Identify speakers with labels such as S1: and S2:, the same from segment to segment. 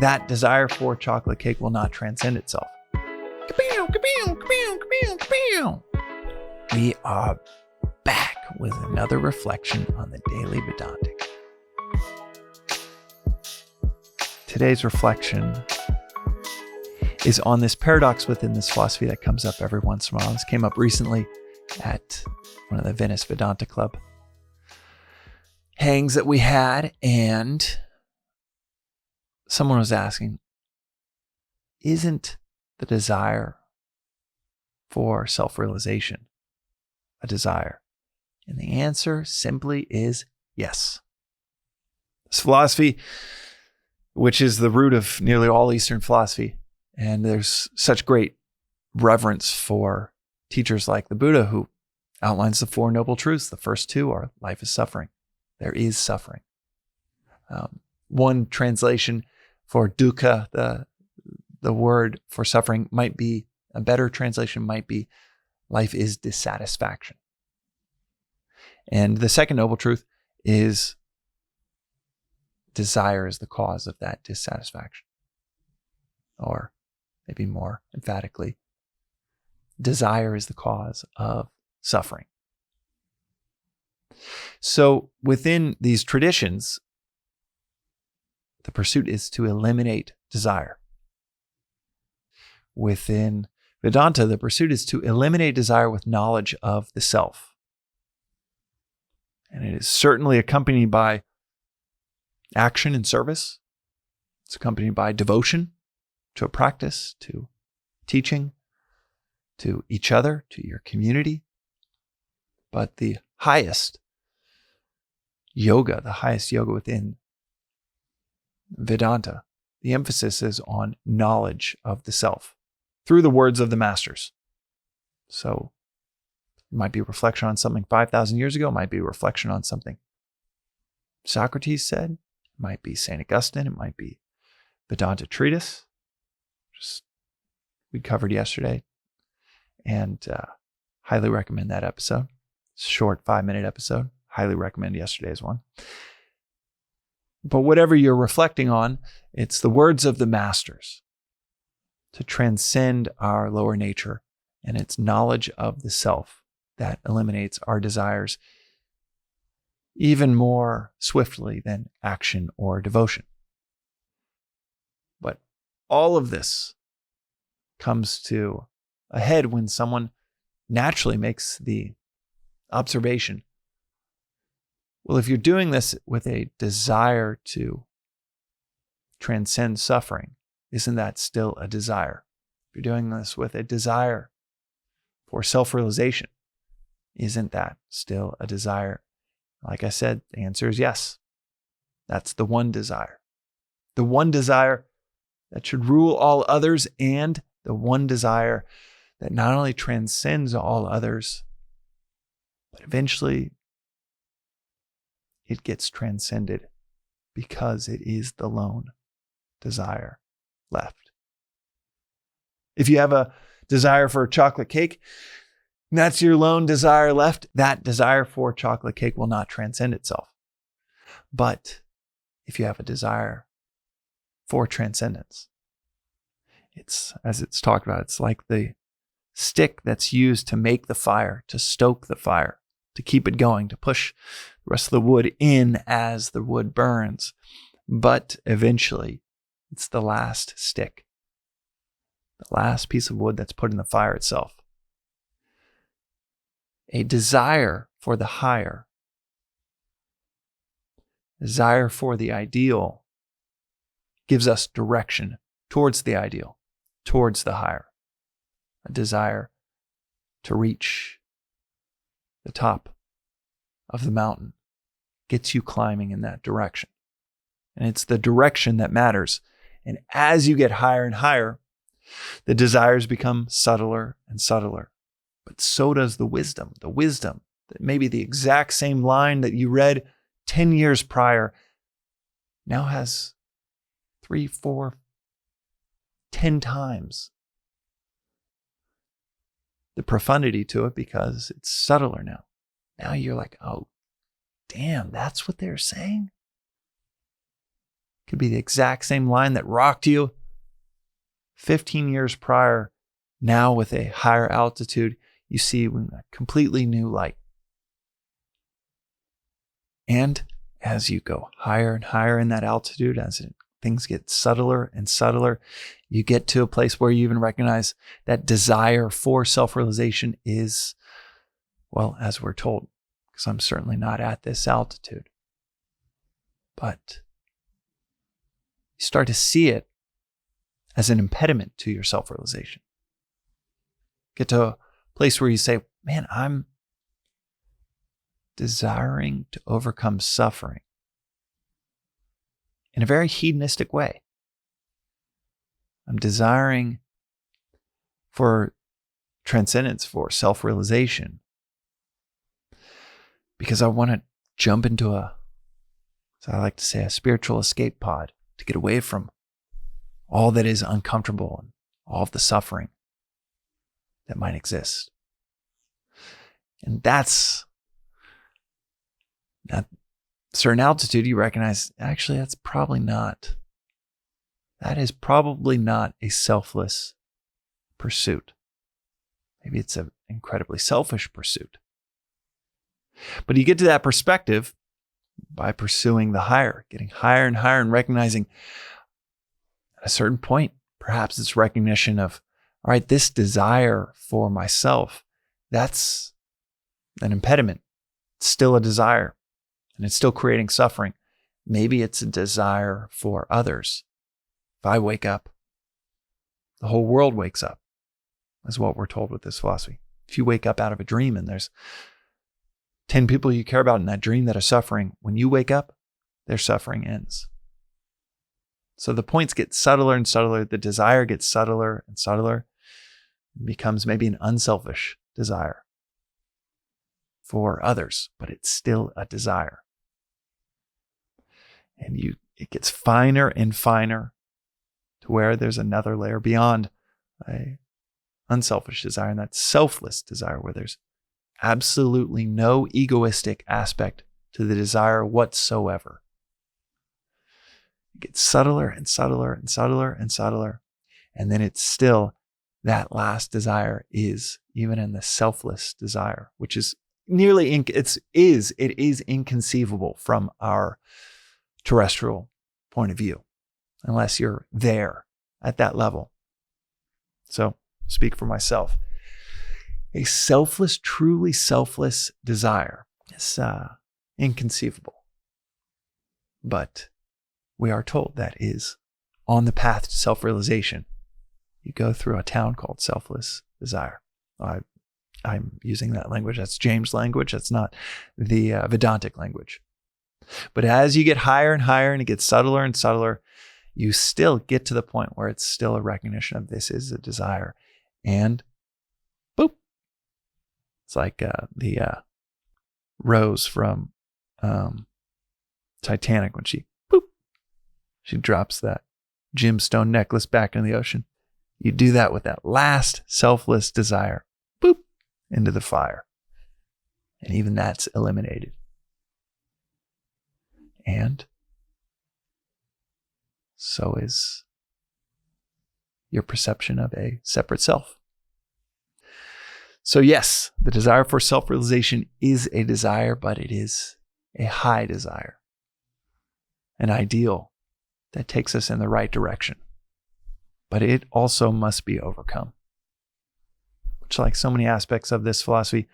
S1: that desire for chocolate cake will not transcend itself. Kapow, kapow, kapow, kapow, kapow. We are back with another reflection on the Daily Vedantic. Today's reflection is on this paradox within this philosophy that comes up every once in a while. This came up recently at one of the Venice Vedanta Club hangs that we had, and someone was asking, isn't the desire for self-realization a desire? And the answer simply is yes. This philosophy, which is the root of nearly all Eastern philosophy, and there's such great reverence for teachers like the Buddha, who outlines the Four Noble Truths. The first two are life is suffering. There is suffering. One translation for dukkha, the word for suffering, might be, a better translation might be, life is dissatisfaction. And the second noble truth is desire is the cause of that dissatisfaction. Or maybe more emphatically, desire is the cause of suffering. So within these traditions, the pursuit is to eliminate desire. Within Vedanta, the pursuit is to eliminate desire with knowledge of the self. And it is certainly accompanied by action and service. It's accompanied by devotion to a practice, to teaching, to each other, to your community. But the highest yoga within Vedanta, the emphasis is on knowledge of the self through the words of the masters. So it might be reflection on something 5,000 years ago, it might be reflection on something Socrates said, it might be St. Augustine, it might be Vedanta Treatise, we covered yesterday, and highly recommend that episode. It's a short 5-minute episode. Highly recommend yesterday's one. But whatever you're reflecting on, it's the words of the masters to transcend our lower nature, and it's knowledge of the self that eliminates our desires even more swiftly than action or devotion. But all of this comes to a head when someone naturally makes the observation, well, if you're doing this with a desire to transcend suffering, isn't that still a desire? If you're doing this with a desire for self-realization, isn't that still a desire? Like I said, the answer is yes. That's the one desire. The one desire that should rule all others, and the one desire that not only transcends all others, but eventually it gets transcended because it is the lone desire left. If you have a desire for chocolate cake, and that's your lone desire left, that desire for chocolate cake will not transcend itself. But if you have a desire for transcendence, it's, as it's talked about, it's like the stick that's used to make the fire, to stoke the fire, to keep it going, to push the rest of the wood in as the wood burns. But eventually, it's the last stick, the last piece of wood that's put in the fire itself. A desire for the higher, desire for the ideal, gives us direction towards the ideal, towards the higher. A desire to reach the top of the mountain gets you climbing in that direction. And it's the direction that matters. And as you get higher and higher, the desires become subtler and subtler. But so does the wisdom that maybe the exact same line that you read 10 years prior now has 3, 4, 10 times the profundity to it because it's subtler now. Now you're like, oh, damn, that's what they're saying? Could be the exact same line that rocked you 15 years prior. Now with a higher altitude, you see a completely new light. And as you go higher and higher in that altitude, things get subtler and subtler, you get to a place where you even recognize that desire for self-realization is, well, as we're told, because I'm certainly not at this altitude, but you start to see it as an impediment to your self-realization. Get to a place where you say, man, I'm desiring to overcome suffering in a very hedonistic way. I'm desiring for transcendence, for self-realization, because I want to jump into as I like to say, a spiritual escape pod to get away from all that is uncomfortable and all of the suffering that might exist. And that's at certain altitude, you recognize, actually, that is probably not a selfless pursuit. Maybe it's an incredibly selfish pursuit. But you get to that perspective by pursuing the higher, getting higher and higher, and recognizing at a certain point, perhaps it's recognition of, all right, this desire for myself, that's an impediment. It's still a desire, and it's still creating suffering. Maybe it's a desire for others. If I wake up, the whole world wakes up, is what we're told with this philosophy. If you wake up out of a dream and there's 10 people you care about in that dream that are suffering, when you wake up, their suffering ends. So the points get subtler and subtler. The desire gets subtler and subtler. It becomes maybe an unselfish desire for others, but it's still a desire. And it gets finer and finer to where there's another layer beyond a unselfish desire, and that selfless desire where there's absolutely no egoistic aspect to the desire whatsoever. It gets subtler and subtler and subtler and subtler. And then it's still that last desire is even in the selfless desire, which is it is inconceivable from our terrestrial point of view, unless you're there at that level. So speak for myself. A selfless, truly selfless desire is inconceivable. But we are told that is on the path to self-realization. You go through a town called selfless desire. I'm using that language. That's James' language. That's not the Vedantic language. But as you get higher and higher and it gets subtler and subtler, you still get to the point where it's still a recognition of this is a desire. And boop. It's like the Rose from Titanic when she drops that gemstone necklace back in the ocean. You do that with that last selfless desire, boop, into the fire. And even that's eliminated. And so is your perception of a separate self. So yes, the desire for self-realization is a desire, but it is a high desire, an ideal that takes us in the right direction. But it also must be overcome, which, like so many aspects of this philosophy,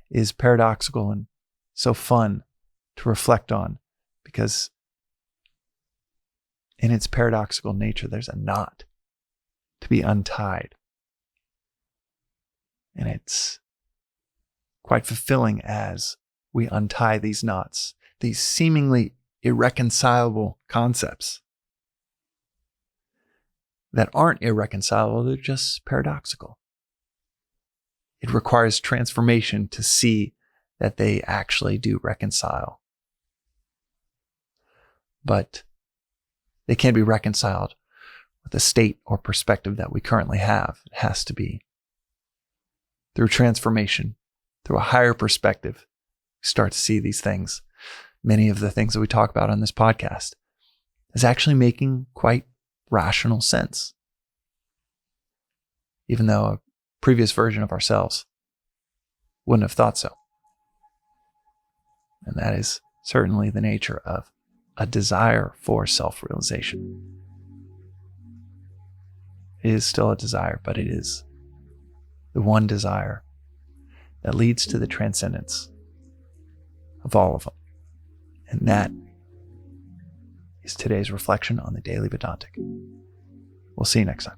S1: is paradoxical and so fun to reflect on, because in its paradoxical nature, there's a knot to be untied. And it's quite fulfilling as we untie these knots, these seemingly irreconcilable concepts that aren't irreconcilable, they're just paradoxical. It requires transformation to see that they actually do reconcile. But they can't be reconciled with the state or perspective that we currently have. It has to be through transformation, through a higher perspective. We start to see these things, many of the things that we talk about on this podcast, as actually making quite rational sense, even though a previous version of ourselves wouldn't have thought so. And that is certainly the nature of a desire for self-realization. It is still a desire, but it is the one desire that leads to the transcendence of all of them. And that is today's reflection on the Daily Vedantic. We'll see you next time.